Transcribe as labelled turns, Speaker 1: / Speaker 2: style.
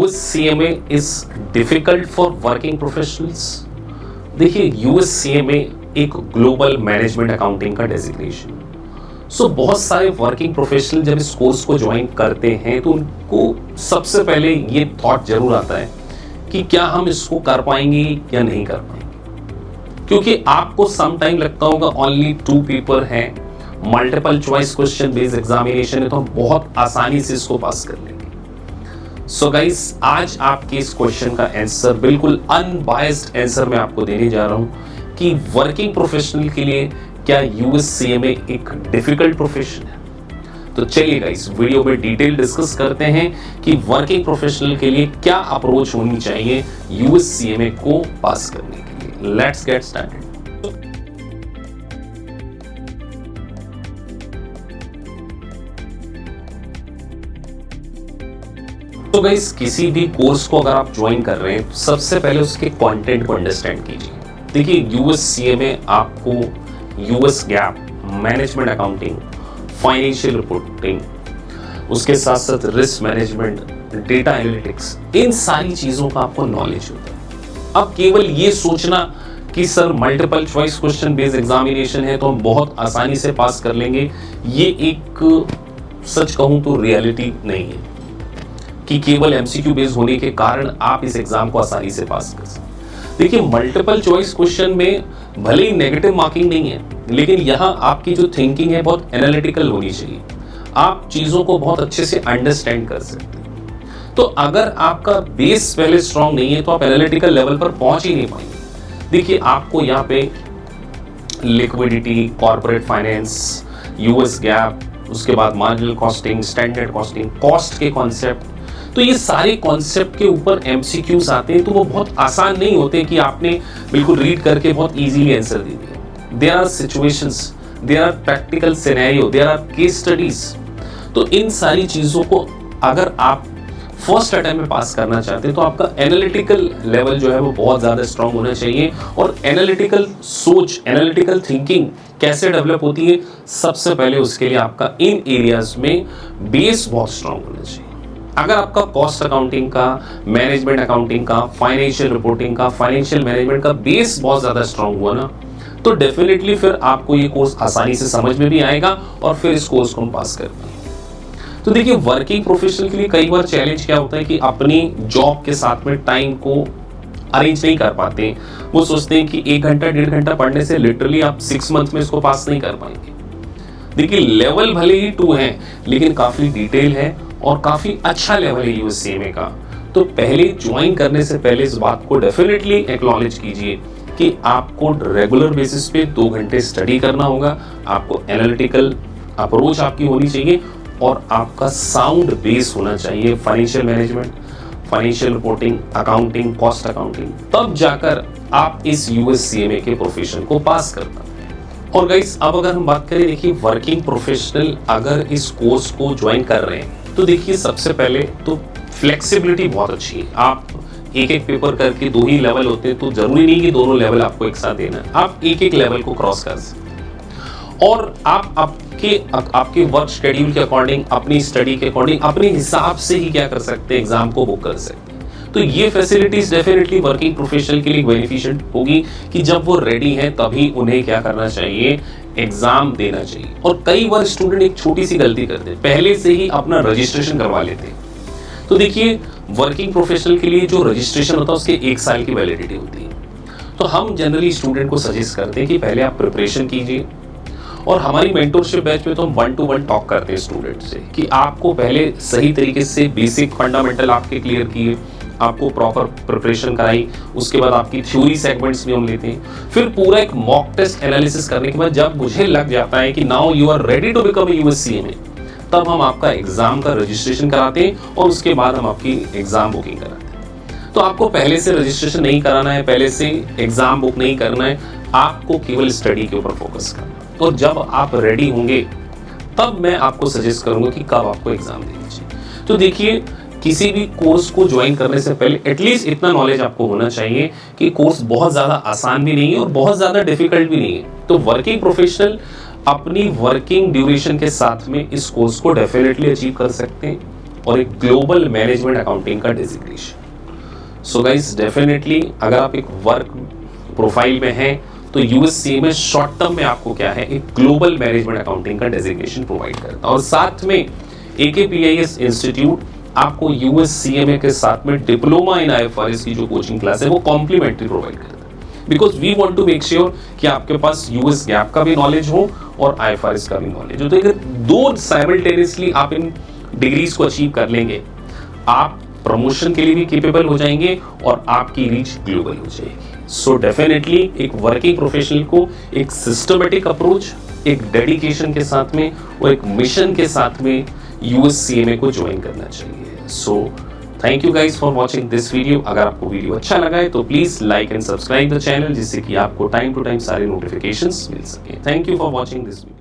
Speaker 1: USCMA is difficult for working professionals. देखिए, USCMA एक global management accounting का designation. सो बहुत सारे वर्किंग प्रोफेशनल जब इस कोर्स को ज्वाइन करते हैं तो उनको सबसे पहले ये थॉट जरूर आता है कि क्या हम इसको कर पाएंगे या नहीं कर पाएंगे, क्योंकि आपको सम टाइम लगता होगा ओनली 2 पेपर हैं, multiple choice question based examination है, तो हम बहुत आसानी से इसको पास कर लेंगे। सो गाइस, आज आपके इस क्वेश्चन का आंसर, बिल्कुल अनबायस्ड आंसर मैं आपको देने जा रहा हूं कि वर्किंग प्रोफेशनल के लिए क्या USCMA एक डिफिकल्ट प्रोफेशन है। तो चलिए गाइस, वीडियो में डिटेल डिस्कस करते हैं कि वर्किंग प्रोफेशनल के लिए क्या अप्रोच होनी चाहिए USCMA को पास करने के लिए। Let's get started. तो गाइस, किसी भी कोर्स को अगर आप ज्वाइन कर रहे हैं, सबसे पहले उसके कंटेंट को अंडरस्टैंड कीजिए। देखिए, USCMA आपको US GAAP, management accounting, financial reporting, उसके साथ साथ रिस्क मैनेजमेंट, डेटा एनालिटिक्स, इन सारी चीजों का आपको नॉलेज होता है। अब केवल ये सोचना कि sir multiple choice question based examination है तो हम बहुत आसानी से पास कर लेंगे, ये एक सच कहूं तो रियलिटी नहीं है कि केवल MCQ बेस्ड होने के कारण आप इस एग्जाम को आसानी से पास कर सकते। देखिए, मल्टीपल चॉइस क्वेश्चन में भले ही नेगेटिव मार्किंग नहीं है, लेकिन यहाँ आपकी जो थिंकिंग है बहुत एनालिटिकल होनी चाहिए। आप चीजों को बहुत अच्छे से अंडरस्टैंड कर सकते हैं। तो अगर आपका बेस पहले स्ट्रांग नहीं है तो आप एनालिटिकल लेवल पर पहुंच ही नहीं पाएंगे। देखिए, आपको यहाँ पे liquidity, corporate finance, US GAAP, उसके बाद marginal costing, standard costing, cost के कॉन्सेप्ट, तो ये सारे कॉन्सेप्ट के ऊपर MCQs आते हैं, तो वो बहुत आसान नहीं होते कि आपने बिल्कुल रीड करके बहुत इजीली आंसर दे दिया। There are situations, there are practical scenario, there are case studies. तो इन सारी चीजों को अगर आप फर्स्ट अटेम्प्ट में पास करना चाहते हैं तो आपका एनालिटिकल लेवल जो है वो बहुत ज्यादा स्ट्रांग होना चाहिए। और एनालिटिकल सोच, एनालिटिकल थिंकिंग कैसे डेवलप होती है, सबसे पहले उसके लिए आपका इन एरियाज में बेस बहुत स्ट्रांग होना चाहिए। अगर आपका कॉस्ट अकाउंटिंग का, मैनेजमेंट अकाउंटिंग का, फाइनेंशियल रिपोर्टिंग का, फाइनेंशियल मैनेजमेंट का बेस बहुत ज्यादा स्ट्रांग हुआ ना, तो डेफिनेटली फिर आपको ये कोर्स आसानी से समझ में भी आएगा और फिर इस कोर्स को हम पास कर पाएंगे। तो देखिए, वर्किंग प्रोफेशनल के लिए कई बार चैलेंज क्या होता है कि अपनी जॉब के साथ में टाइम को अरेंज नहीं कर पाते। वो सोचते हैं कि 1 घंटा 1.5 घंटा पढ़ने से लिटरली आप 6 मंथ में इसको पास नहीं कर पाएंगे। देखिए, लेवल भले ही 2 है, लेकिन काफी डिटेल है और काफी अच्छा लेवल है USCMA का। तो पहले ज्वाइन करने से पहले इस बात को डेफिनेटली एक्नॉलेज कीजिए कि आपको रेगुलर बेसिस पे 2 घंटे स्टडी करना होगा, आपको एनालिटिकल अप्रोच आपकी होनी चाहिए और आपका साउंड बेस होना चाहिए financial management, financial reporting, accounting, cost accounting, तब जाकर आप इस USCMA के प्रोफेशन को पास कर पाएंगे। और गाइस, अब अगर हम बात करें, देखिए वर्किंग प्रोफेशनल अगर इस कोर्स को ज्वाइन कर रहे हैं तो देखिए सबसे पहले तो फ्लेक्सिबिलिटी बहुत अच्छी है। आप एक पेपर करके 2 ही लेवल होते हैं, तो जरूरी नहीं कि दोनों लेवल आपको एक साथ देना है, आप एक लेवल को क्रॉस कर सकते हैं। और आप आपके वर्क शेड्यूल के अकॉर्डिंग, अपनी स्टडी के अकॉर्डिंग, अपने हिसाब से ही क्या कर सकते हैं, एग्जाम को बुक कर सकते हैं। तो ये फैसिलिटीज डेफिनेटली वर्किंग प्रोफेशनल के लिए बेनिफिशिएंट होगी कि जब वो रेडी हैं तभी उन्हें क्या करना चाहिए, एग्जाम देना चाहिए। और कई बार स्टूडेंट एक छोटी सी गलती करते हैं, पहले से ही अपना रजिस्ट्रेशन करवा लेते हैं। तो देखिए, वर्किंग प्रोफेशनल के लिए जो रजिस्ट्रेशन होता है उसके 1 साल की वैलिडिटी होती है। तो हम जनरली स्टूडेंट को सजेस्ट करते हैं कि पहले आप प्रिपरेशन कीजिए। और हमारी मेंटरशिप बैच में तो हम 1-to-1 टॉक करते हैं स्टूडेंट से कि आपको पहले सही तरीके से बेसिक फंडामेंटल आपके क्लियर किए, आपको प्रॉपर प्रिपरेशन कराई, उसके बाद आपकी थ्योरी सेगमेंट्स भी हम लेते हैं। फिर पूरा एक मॉक टेस्ट एनालिसिस करने के बाद जब मुझे लग जाता है कि now you are ready to become a USCMA, तब हम आपका एग्जाम का रजिस्ट्रेशन कराते हैं और उसके बाद हम आपकी एग्जाम बुकिंग कराते हैं। तो आपको पहले से रजिस्ट्रेशन नहीं कराना है, पहले से एग्जाम बुक नहीं करना है, आपको केवल स्टडी के ऊपर फोकस करना है। तो जब आप रेडी होंगे तब मैं आपको सजेस्ट करूंगा कि कब आपको एग्जाम देनी चाहिए। तो देखिए, किसी भी कोर्स को ज्वाइन करने से पहले एटलीस्ट इतना नॉलेज आपको होना चाहिए कि कोर्स बहुत ज़्यादा आसान भी नहीं है और बहुत ज़्यादा डिफिकल्ट भी नहीं है। तो वर्किंग प्रोफेशनल अपनी वर्किंग ड्यूरेशन के साथ में इस कोर्स को डेफिनेटली अचीव कर सकते हैं। और एक ग्लोबल मैनेजमेंट अकाउंटिंग का डेजिग्नेशन। सो गाइस डेफिनेटली अगर आप एक वर्क प्रोफाइल में हैं तो यूएससीए में शॉर्ट टर्म में आपको क्या है, एक ग्लोबल मैनेजमेंट अकाउंटिंग का डेजिग्नेशन प्रोवाइड करता है। और साथ में AKPIS इंस्टीट्यूट आपको यूएससीएमए के साथ में डिप्लोमा इन IFRS की जो कोचिंग क्लास है वो कॉम्प्लीमेंट्री प्रोवाइड करता है, because we want to make sure कि आपके पास यूएस गैप का भी नॉलेज हो और IFRS का भी नॉलेज हो। तो अगर दो साइमल्टेनियसली आप इन डिग्रीज को अचीव कर लेंगे, आप प्रमोशन के लिए भी कैपेबल हो जाएंगे और आपकी रीच ग्लोबल हो जाएगी। सो डेफिनेटली एक वर्किंग प्रोफेशनल को एक सिस्टमेटिक अप्रोच, एक डेडिकेशन के साथ में और एक मिशन के साथ में यूएससीएमए को ज्वाइन करना चाहिए। So thank you guys for watching this video. अगर आपको वीडियो अच्छा लगा है तो please like and subscribe the channel, जिससे कि आपको टाइम टू टाइम सारे नोटिफिकेशंस मिल सके। Thank you for watching this video.